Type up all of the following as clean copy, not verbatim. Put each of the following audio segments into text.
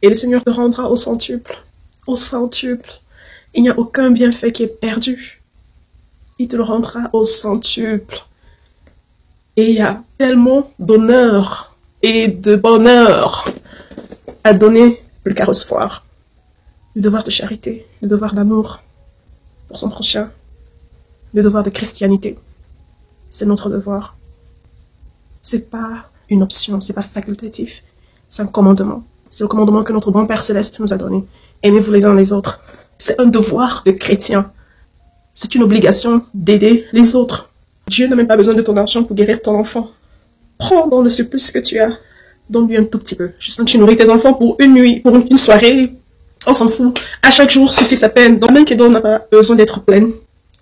Et le Seigneur te rendra au centuple. Au centuple. Il n'y a aucun bienfait qui est perdu. Il te le rendra au centuple. Et il y a tellement d'honneur et de bonheur à donner plus qu'à recevoir. Le devoir de charité, le devoir d'amour pour son prochain, le devoir de christianité. C'est notre devoir. C'est pas une option, c'est pas facultatif. C'est un commandement. C'est le commandement que notre bon Père Céleste nous a donné. Aimez-vous les uns les autres. C'est un devoir de chrétien. C'est une obligation d'aider les autres. Dieu n'a même pas besoin de ton argent pour guérir ton enfant. Prends dans le surplus que tu as. Donne-lui un tout petit peu. Juste tu nourris tes enfants pour une nuit, pour une soirée. On s'en fout. À chaque jour suffit sa peine. Dans l'un qui donne n'a pas besoin d'être pleine.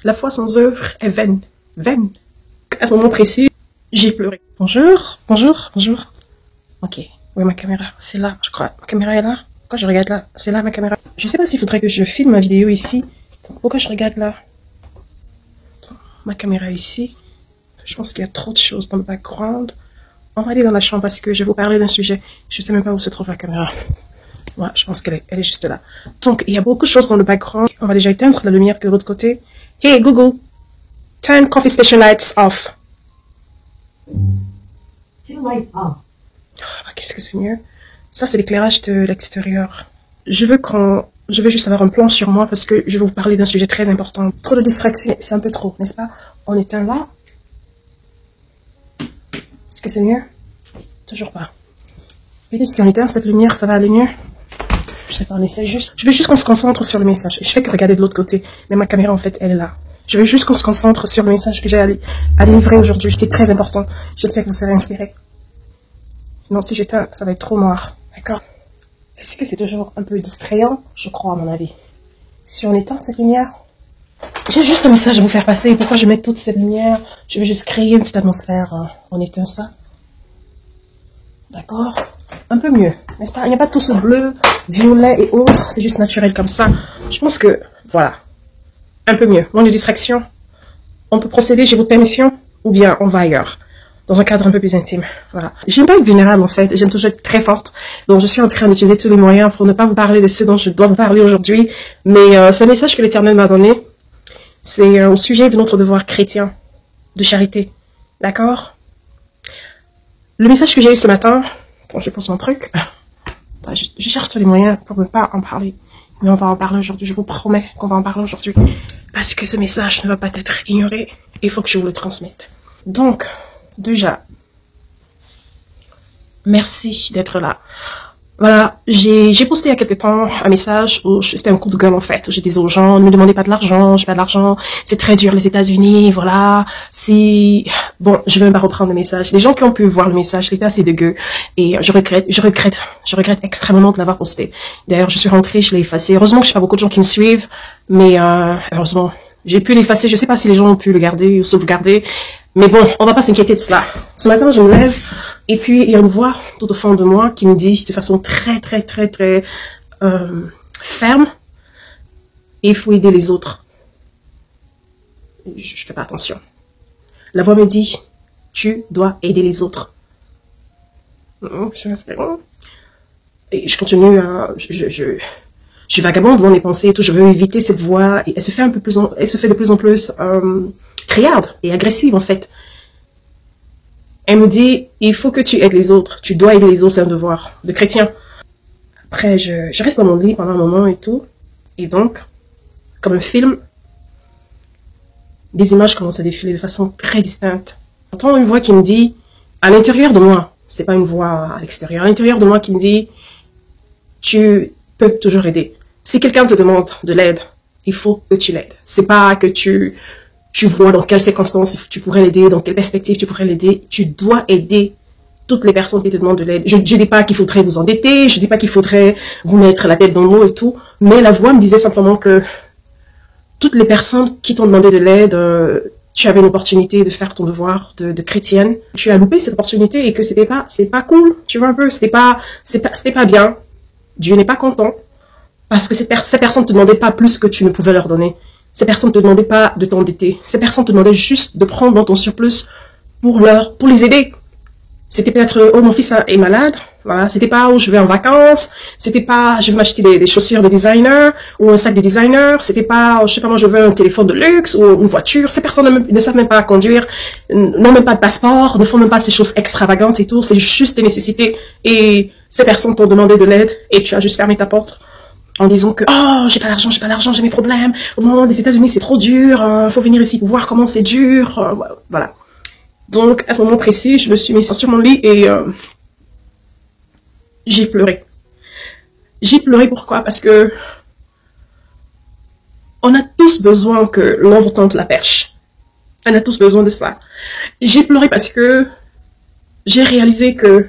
La foi sans œuvre est vaine. Vaine. À ce moment précis, j'ai pleuré. Bonjour, bonjour, bonjour. Ok. Oui, ma caméra, c'est là, je crois. Ma caméra est là. Pourquoi je regarde là? C'est là ma caméra. Je sais pas s'il faudrait que je filme ma vidéo ici. Pourquoi je regarde là? Ma caméra ici. Je pense qu'il y a trop de choses dans le background. On va aller dans la chambre parce que je vais vous parler d'un sujet. Je sais même pas où se trouve la caméra. Ouais, je pense qu'elle est juste là. Donc, il y a beaucoup de choses dans le background. On va déjà éteindre la lumière de l'autre côté. Hey Google, turn coffee station lights off. 2 lights off. Ah, qu'est-ce que c'est mieux? Ça, c'est l'éclairage de l'extérieur. Je veux juste avoir un plan sur moi parce que je vais vous parler d'un sujet très important. Trop de distractions, c'est un peu trop, n'est-ce pas? On éteint là. Est-ce que c'est mieux? Toujours pas. Et si on éteint cette lumière, ça va aller mieux? Je sais pas, on essaie juste. Je veux juste qu'on se concentre sur le message. Je fais que regarder de l'autre côté. Mais ma caméra, en fait, elle est là. Je veux juste qu'on se concentre sur le message que j'ai à livrer aujourd'hui. C'est très important. J'espère que vous serez inspirés. Non, si j'éteins, ça va être trop noir. D'accord? Est-ce que c'est toujours un peu distrayant? Je crois, à mon avis. Si on éteint cette lumière, j'ai juste un message à vous faire passer. Pourquoi je mets toute cette lumière? Je vais juste créer une petite atmosphère. On éteint ça. D'accord? Un peu mieux, n'est-ce pas? Il n'y a pas tout ce bleu, violet et autres. C'est juste naturel comme ça. Je pense que, voilà. Un peu mieux. Moins de distraction. On peut procéder, j'ai votre permission? Ou bien on va ailleurs? Dans un cadre un peu plus intime. Voilà. J'aime pas être vulnérable, en fait. J'aime toujours être très forte. Donc, je suis en train d'utiliser tous les moyens pour ne pas vous parler de ce dont je dois vous parler aujourd'hui. Mais c'est un message que l'Éternel m'a donné. C'est au sujet de notre devoir chrétien, de charité. D'accord? Le message que j'ai eu ce matin, attends, je pose mon truc. Je cherche tous les moyens pour ne pas en parler. Mais on va en parler aujourd'hui. Je vous promets qu'on va en parler aujourd'hui. Parce que ce message ne va pas être ignoré. Il faut que je vous le transmette. Donc, déjà, merci d'être là. Voilà, j'ai posté il y a quelque temps un message où c'était un coup de gueule en fait, où je disais aux gens, ne me demandez pas de l'argent, j'ai pas d'argent, c'est très dur les États-Unis, voilà, c'est... Bon, je vais même pas reprendre le message. Les gens qui ont pu voir le message, c'était assez dégueu, et je regrette extrêmement de l'avoir posté. D'ailleurs, je suis rentrée, je l'ai effacé. Heureusement que je sais pas beaucoup de gens qui me suivent, mais heureusement, j'ai pu l'effacer, je sais pas si les gens ont pu le garder ou sauvegarder, mais bon, on va pas s'inquiéter de cela. Ce matin, je me lève, et puis il y a une voix tout au fond de moi qui me dit de façon très ferme, il faut aider les autres. Je fais pas attention. La voix me dit, tu dois aider les autres. Et je continue, je vagabonde dans mes pensées et tout, je veux éviter cette voix, et elle se fait de plus en plus criarde et agressive en fait. Elle me dit, il faut que tu aides les autres, tu dois aider les autres, c'est un devoir de chrétien. Après, je reste dans mon lit pendant un moment et tout, et donc, comme un film, des images commencent à défiler de façon très distincte. J'entends une voix qui me dit, à l'intérieur de moi, c'est pas une voix à l'extérieur, à l'intérieur de moi qui me dit, tu peux toujours aider. Si quelqu'un te demande de l'aide, il faut que tu l'aides. C'est pas que tu vois dans quelles circonstances tu pourrais l'aider, dans quelle perspective tu pourrais l'aider. Tu dois aider toutes les personnes qui te demandent de l'aide. Je dis pas qu'il faudrait vous endetter, je dis pas qu'il faudrait vous mettre la tête dans l'eau et tout, mais la voix me disait simplement que toutes les personnes qui t'ont demandé de l'aide, tu avais l'opportunité de faire ton devoir de chrétienne. Tu as loupé cette opportunité et que c'est pas cool, tu vois un peu, c'était pas bien. Dieu n'est pas content parce que ces personnes ne te demandaient pas plus que tu ne pouvais leur donner. Ces personnes ne te demandaient pas de t'endetter. Ces personnes te demandaient juste de prendre dans ton surplus pour les aider. C'était peut-être, oh, mon fils est malade. Voilà, c'était pas, oh, je vais en vacances. C'était pas, je veux m'acheter des chaussures de designer ou un sac de designer. C'était pas, oh, je sais pas moi, je veux un téléphone de luxe ou une voiture. Ces personnes ne savent même pas conduire, n'ont même pas de passeport, ne font même pas ces choses extravagantes et tout. C'est juste des nécessités. Et ces personnes t'ont demandé de l'aide et tu as juste fermé ta porte en disant que, oh, j'ai pas l'argent, j'ai mes problèmes. Au moment des États-Unis, c'est trop dur. Faut venir ici pour voir comment c'est dur. Voilà. Donc, à ce moment précis, je me suis mise sur mon lit et j'ai pleuré. J'ai pleuré pourquoi? Parce que on a tous besoin que l'on vous tente la perche. On a tous besoin de ça. J'ai pleuré parce que j'ai réalisé que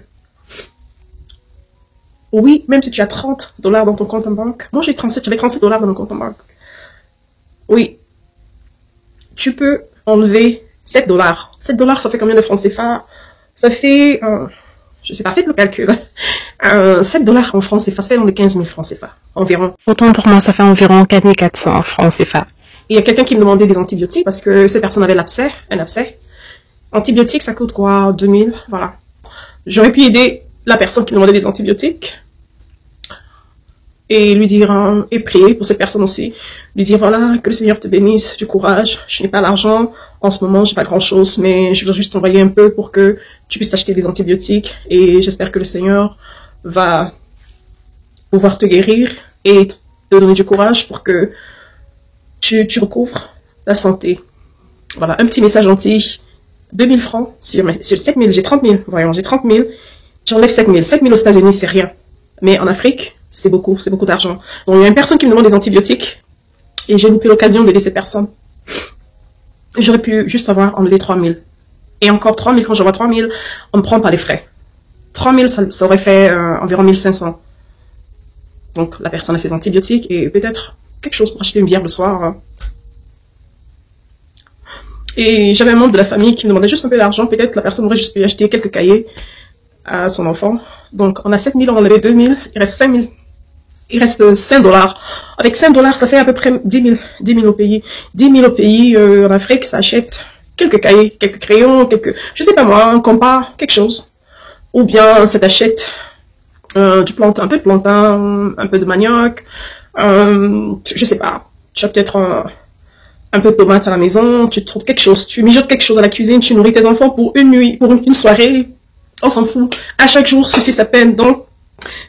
oui, même si tu as 30 dollars dans ton compte en banque, moi j'avais 37 dollars dans mon compte en banque. Oui, tu peux enlever 7 dollars. 7 dollars, ça fait combien de francs CFA? Ça fait, je sais pas, faites le calcul. 7 dollars en francs CFA, ça fait dans les 15 000 francs CFA, environ. Autant pour moi, ça fait environ 4400 francs CFA. Il y a quelqu'un qui me demandait des antibiotiques parce que cette personne avait un abcès. Antibiotiques, ça coûte quoi? 2000, voilà. J'aurais pu aider la personne qui me demandait des antibiotiques et lui dire, et prier pour cette personne aussi, lui dire voilà, que le Seigneur te bénisse, du courage, je n'ai pas l'argent, en ce moment j'ai pas grand chose, mais je veux juste t'envoyer un peu pour que tu puisses acheter des antibiotiques et j'espère que le Seigneur va pouvoir te guérir et te donner du courage pour que tu recouvres la santé. Voilà, un petit message gentil, 2000 francs sur 7000, j'ai 30 000, voyons, j'ai 30 000, j'enlève 7 000, 7 000 aux États-Unis c'est rien, mais en Afrique, c'est beaucoup d'argent. Donc, il y a une personne qui me demande des antibiotiques et j'ai loupé l'occasion d'aider cette personne. J'aurais pu juste avoir enlevé 3 000. Et encore 3 000, quand j'envoie 3 000, on ne me prend pas les frais. 3 000, ça aurait fait environ 1 500. Donc, la personne a ses antibiotiques et peut-être quelque chose pour acheter une bière le soir. Et j'avais un membre de la famille qui me demandait juste un peu d'argent. Peut-être la personne aurait juste pu acheter quelques cahiers à son enfant. Donc, on a 7 000, on a enlevé 2 000, il reste 5 000. Il reste 5 dollars. Avec 5 dollars, ça fait à peu près 10 000 au pays. 10 000 au pays, en Afrique, ça achète quelques cahiers, quelques crayons, je sais pas moi, un compas, quelque chose. Ou bien, ça t'achète du plantain, un peu de plantain, un peu de manioc, je sais pas. Tu as peut-être un peu de tomate à la maison, tu trouves quelque chose, tu mijotes quelque chose à la cuisine, tu nourris tes enfants pour une nuit, pour une soirée. On s'en fout. À chaque jour suffit sa peine. Donc,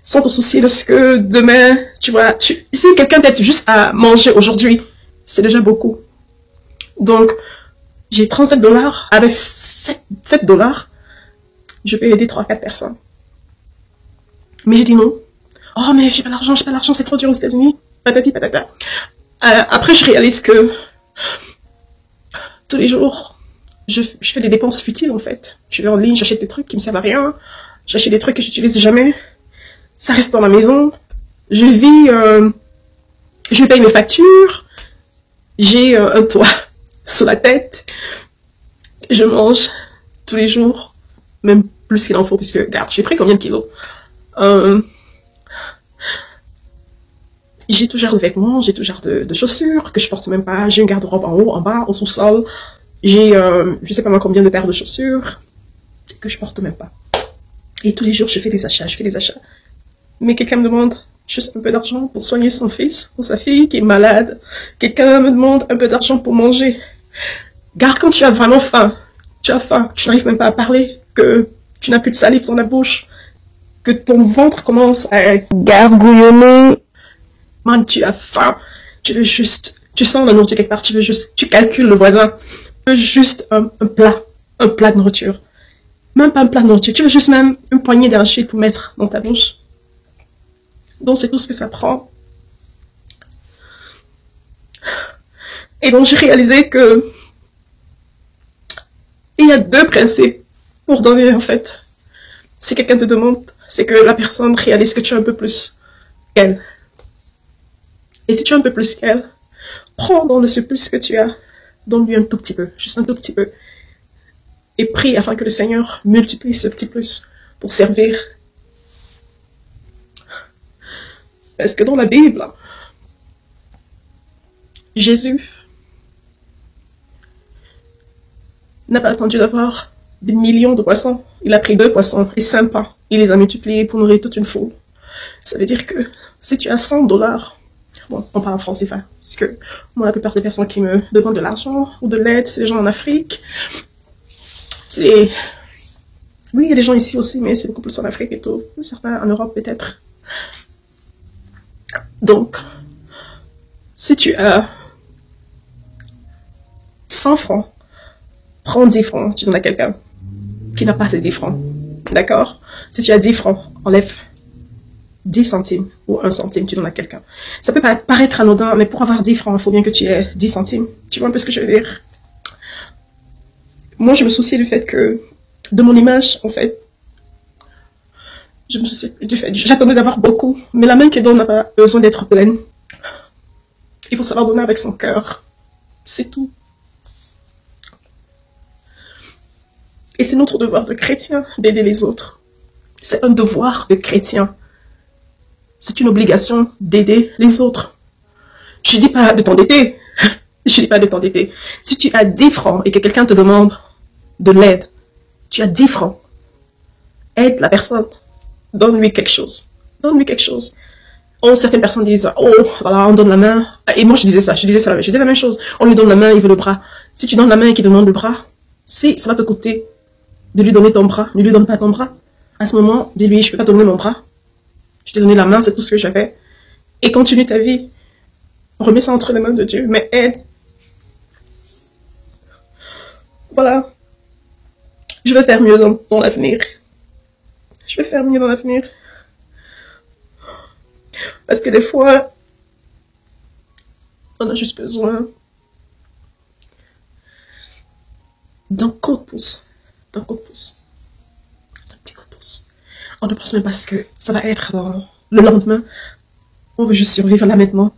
sans te soucier de ce que demain, tu vois, si quelqu'un t'aide juste à manger aujourd'hui, c'est déjà beaucoup. Donc, j'ai 37 dollars. Avec 7 dollars, je peux aider 3-4 personnes. Mais j'ai dit non. Oh, mais j'ai pas l'argent, c'est trop dur aux États-Unis. Patati patata. Après, je réalise que tous les jours, je fais des dépenses futiles, en fait. Je vais en ligne, j'achète des trucs qui me servent à rien. J'achète des trucs que j'utilise jamais. Ça reste dans la maison. Je vis, je paye mes factures. J'ai un toit sous la tête. Je mange tous les jours, même plus qu'il en faut, puisque, regarde, j'ai pris combien de kilos? J'ai tout genre de vêtements, j'ai tout genre de chaussures que je porte même pas. J'ai une garde-robe en haut, en bas, au sous-sol. J'ai, je sais pas moi combien de paires de chaussures que je porte même pas. Et tous les jours, je fais des achats. Mais quelqu'un me demande juste un peu d'argent pour soigner son fils ou sa fille qui est malade. Quelqu'un me demande un peu d'argent pour manger. Garde, quand tu as vraiment faim, tu n'arrives même pas à parler, que tu n'as plus de salive dans la bouche, que ton ventre commence à gargouillonner. Man, tu as faim, tu veux juste, tu sens la nourriture quelque part, tu calcules le voisin, tu veux juste un plat de nourriture. Même pas un plat de nourriture, tu veux juste même une poignée d'arachide pour mettre dans ta bouche. Donc c'est tout ce que ça prend. Et donc j'ai réalisé que il y a 2 principes pour donner en fait. Si quelqu'un te demande, c'est que la personne réalise que tu as un peu plus qu'elle. Et si tu as un peu plus qu'elle, prends dans le surplus que tu as, donne-lui un tout petit peu, juste un tout petit peu. Et prie afin que le Seigneur multiplie ce petit plus pour servir. Parce que dans la Bible, Jésus n'a pas attendu d'avoir des millions de poissons. Il a pris 2 poissons et 5 pains. Il les a multipliés pour nourrir toute une foule. Ça veut dire que si tu as 100 dollars, bon, on parle en français, parce que moi, la plupart des personnes qui me demandent de l'argent ou de l'aide, c'est les gens en Afrique. Oui, il y a des gens ici aussi, mais c'est beaucoup plus en Afrique et tout. Certains en Europe, peut-être. Donc, si tu as 100 francs, prends 10 francs, tu donnes à quelqu'un qui n'a pas ces 10 francs. D'accord? Si tu as 10 francs, enlève 10 centimes ou 1 centime, tu donnes à quelqu'un. Ça peut paraître anodin, mais pour avoir 10 francs, il faut bien que tu aies 10 centimes. Tu vois un peu ce que je veux dire? Moi, je me soucie du fait que, de mon image, en fait, je me soucie du fait, j'attendais d'avoir beaucoup, mais la main qui donne n'a pas besoin d'être pleine. Il faut savoir donner avec son cœur. C'est tout. Et c'est notre devoir de chrétien d'aider les autres. C'est un devoir de chrétien. C'est une obligation d'aider les autres. Je dis pas de t'endetter. Je dis pas de t'endetter. Si tu as 10 francs et que quelqu'un te demande de l'aide, tu as 10 francs. Aide la personne. Donne-lui quelque chose. Donne-lui quelque chose. Oh, certaines personnes disent, oh, voilà, on donne la main. Et moi, je disais la même chose. On lui donne la main, il veut le bras. Si tu donnes la main et qu'il demande le bras, si ça va te coûter de lui donner ton bras, ne lui donne pas ton bras. À ce moment, dis-lui, je peux pas te donner mon bras. Je t'ai donné la main, c'est tout ce que j'avais. Et continue ta vie. Remets ça entre les mains de Dieu, mais aide. Voilà. Je vais faire mieux dans l'avenir. Je vais faire mieux dans l'avenir. Parce que des fois, on a juste besoin d'un coup de pouce. D'un coup de pouce. D'un petit coup de pouce. On ne pense même pas ce que ça va être dans le lendemain. On veut juste survivre là maintenant.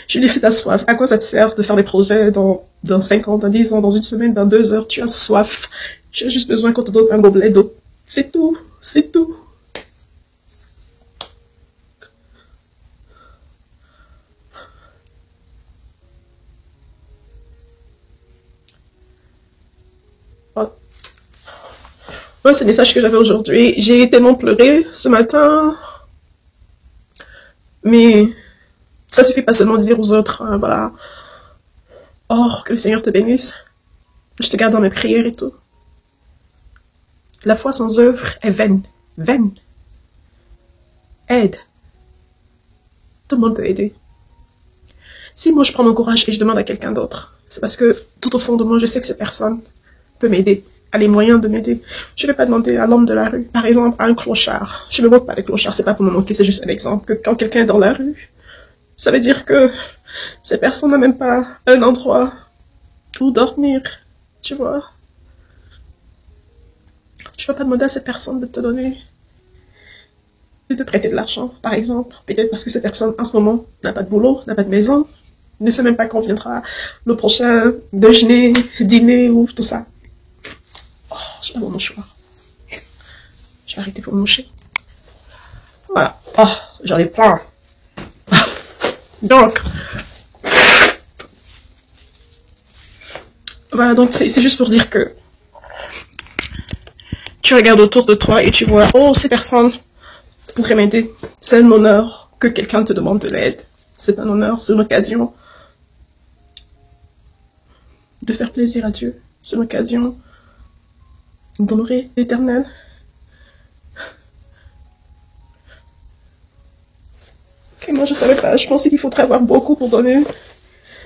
Je dis, c'est ta soif. À quoi ça te sert de faire des projets dans 5 ans, dans 10 ans, dans une semaine, dans 2 heures? Tu as soif. Tu as juste besoin qu'on te donne un gobelet d'eau. C'est tout. C'est tout. Ouais, c'est le message que j'avais aujourd'hui. J'ai tellement pleuré ce matin. Mais ça suffit pas seulement de dire aux autres, voilà, oh, que le Seigneur te bénisse. Je te garde dans mes prières et tout. La foi sans œuvre est vaine. Vaine. Aide. Tout le monde peut aider. Si moi je prends mon courage et je demande à quelqu'un d'autre, c'est parce que tout au fond de moi, je sais que cette personne peut m'aider, a les moyens de m'aider. Je ne vais pas demander à l'homme de la rue, par exemple à un clochard. Je ne me moque pas des clochards, c'est pas pour me moquer, c'est juste un exemple. Que quand quelqu'un est dans la rue, ça veut dire que cette personne n'a même pas un endroit où dormir, tu vois. Je ne vais pas demander à cette personne de te donner, de te prêter de l'argent, par exemple. Peut-être parce que cette personne, en ce moment, n'a pas de boulot, n'a pas de maison, ne sait même pas qu'on viendra le prochain déjeuner, dîner ou tout ça. Oh, je vais avoir mon mouchoir. Je vais arrêter pour me moucher. Voilà. Oh, j'en ai plein. Donc, voilà, donc c'est juste pour dire que tu regardes autour de toi et tu vois, oh, ces personnes pourraient m'aider. C'est un honneur que quelqu'un te demande de l'aide. C'est un honneur, c'est une occasion de faire plaisir à Dieu. C'est une occasion d'honorer l'Éternel. Et moi, je savais pas. Je pensais qu'il faudrait avoir beaucoup pour donner.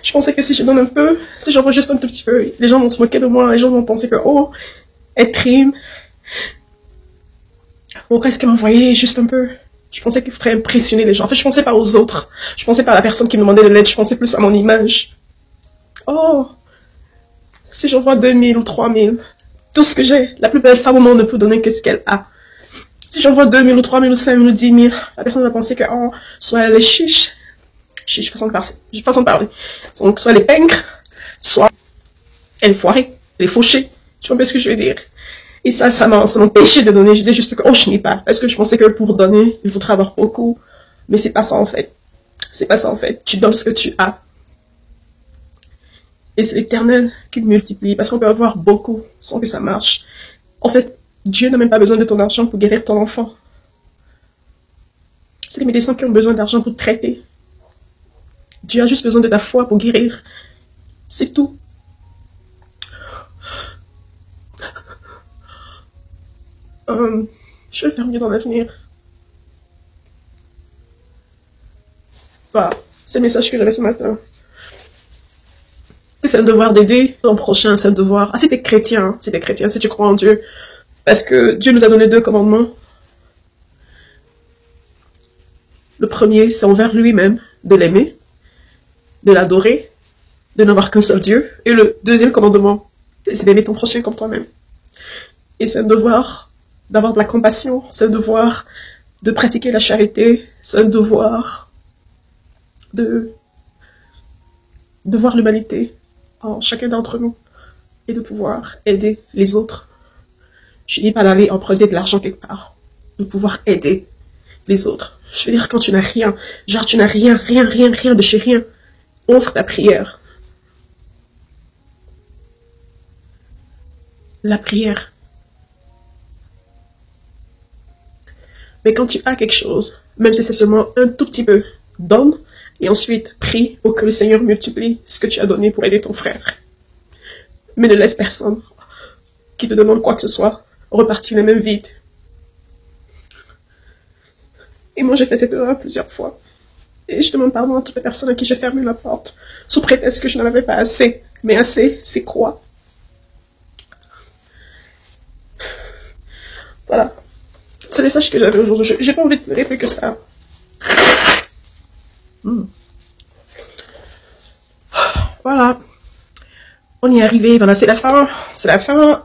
Je pensais que si je donne un peu, si j'envoie juste un tout petit peu, les gens vont se moquer de moi. Les gens vont penser que, oh, elle trime. Ou presque m'envoyer juste un peu. Je pensais qu'il faudrait impressionner les gens. En fait, je pensais pas aux autres. Je pensais pas à la personne qui me demandait de l'aide. Je pensais plus à mon image. Oh, si j'envoie 2000 ou 3000, tout ce que j'ai, la plus belle femme au monde ne peut donner que ce qu'elle a. Si j'envoie 2000 ou 3000 ou 5000 ou 10 000, la personne va penser que, oh, soit elle est chiche, façon de parler. Donc, soit elle est pingre, soit elle est foirée, elle est fauchée. Tu vois un peu ce que je veux dire? Et ça m'empêchait de donner. Je disais juste que, oh, je n'ai pas. Parce que je pensais que pour donner, il faudrait avoir beaucoup. Mais c'est pas ça, en fait. C'est pas ça, en fait. Tu donnes ce que tu as. Et c'est l'Éternel qui le multiplie, parce qu'on peut avoir beaucoup sans que ça marche. En fait, Dieu n'a même pas besoin de ton argent pour guérir ton enfant. C'est les médecins qui ont besoin d'argent pour te traiter. Dieu a juste besoin de ta foi pour guérir. C'est tout. Je vais faire mieux dans l'avenir. Voilà, c'est le message que j'avais ce matin. Que c'est un devoir d'aider ton prochain, c'est un devoir. Ah, si t'es chrétien, si tu crois en Dieu. Parce que Dieu nous a donné 2 commandements. Le premier, c'est envers lui-même, de l'aimer, de l'adorer, de n'avoir qu'un seul Dieu. Et le deuxième commandement, c'est d'aimer ton prochain comme toi-même. Et c'est un devoir d'avoir de la compassion, c'est un devoir de pratiquer la charité, c'est un devoir de voir l'humanité en chacun d'entre nous et de pouvoir aider les autres. Je dis pas d'aller emprunter de l'argent quelque part, de pouvoir aider les autres. Je veux dire, quand tu n'as rien, genre tu n'as rien de chez rien, offre ta prière. La prière. Mais quand tu as quelque chose, même si c'est seulement un tout petit peu, donne et ensuite prie pour que le Seigneur multiplie ce que tu as donné pour aider ton frère. Mais ne laisse personne qui te demande quoi que ce soit repartir les mêmes vides. Et moi, j'ai fait cette erreur plusieurs fois. Et je demande pardon à toutes les personnes à qui j'ai fermé la porte, sous prétexte que je n'en avais pas assez. Mais assez, c'est quoi? Voilà. C'est le message que j'avais aujourd'hui. J'ai pas envie de pleurer plus que ça. Voilà. On y est arrivé. Voilà, c'est la fin. C'est la fin.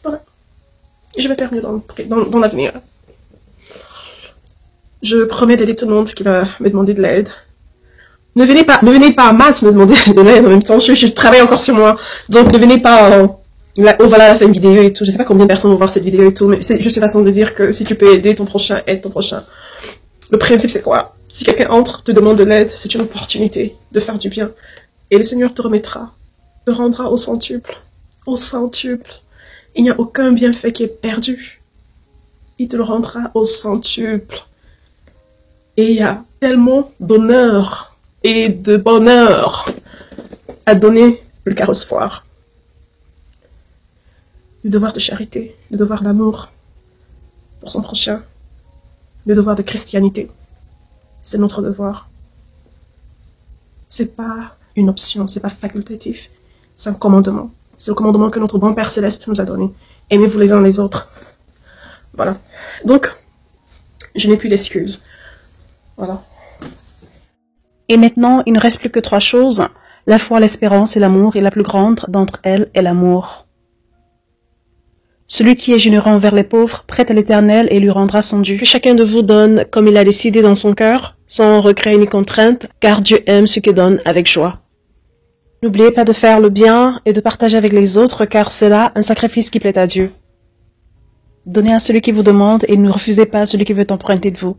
Voilà. Je vais faire mieux dans l'avenir. Je promets d'aider tout le monde qui va me demander de l'aide. Ne venez pas en masse me demander de l'aide en même temps. Je travaille encore sur moi. Donc ne venez pas oh voilà, la fin de vidéo et tout. Je sais pas combien de personnes vont voir cette vidéo et tout, mais c'est juste une façon de dire que si tu peux aider ton prochain, aide ton prochain. Le principe c'est quoi? Si quelqu'un entre, te demande de l'aide, c'est une opportunité de faire du bien. Et le Seigneur te remettra, te rendra au centuple. Au centuple. Il n'y a aucun bienfait qui est perdu. Il te le rendra au centuple. Et il y a tellement d'honneur et de bonheur à donner le qu'à recevoir. Le devoir de charité, le devoir d'amour pour son prochain, le devoir de christianité. C'est notre devoir. C'est pas une option, c'est pas facultatif. C'est un commandement. C'est le commandement que notre bon Père Céleste nous a donné. Aimez-vous les uns les autres. Voilà. Donc, je n'ai plus d'excuses. Voilà. Et maintenant, il ne reste plus que 3 choses. La foi, l'espérance et l'amour, et la plus grande d'entre elles est l'amour. Celui qui est généreux envers les pauvres, prête à l'Éternel et lui rendra son dû. Que chacun de vous donne comme il a décidé dans son cœur, sans regret ni contrainte, car Dieu aime ceux qui donnent avec joie. N'oubliez pas de faire le bien et de partager avec les autres, car c'est là un sacrifice qui plaît à Dieu. Donnez à celui qui vous demande et ne refusez pas à celui qui veut emprunter de vous.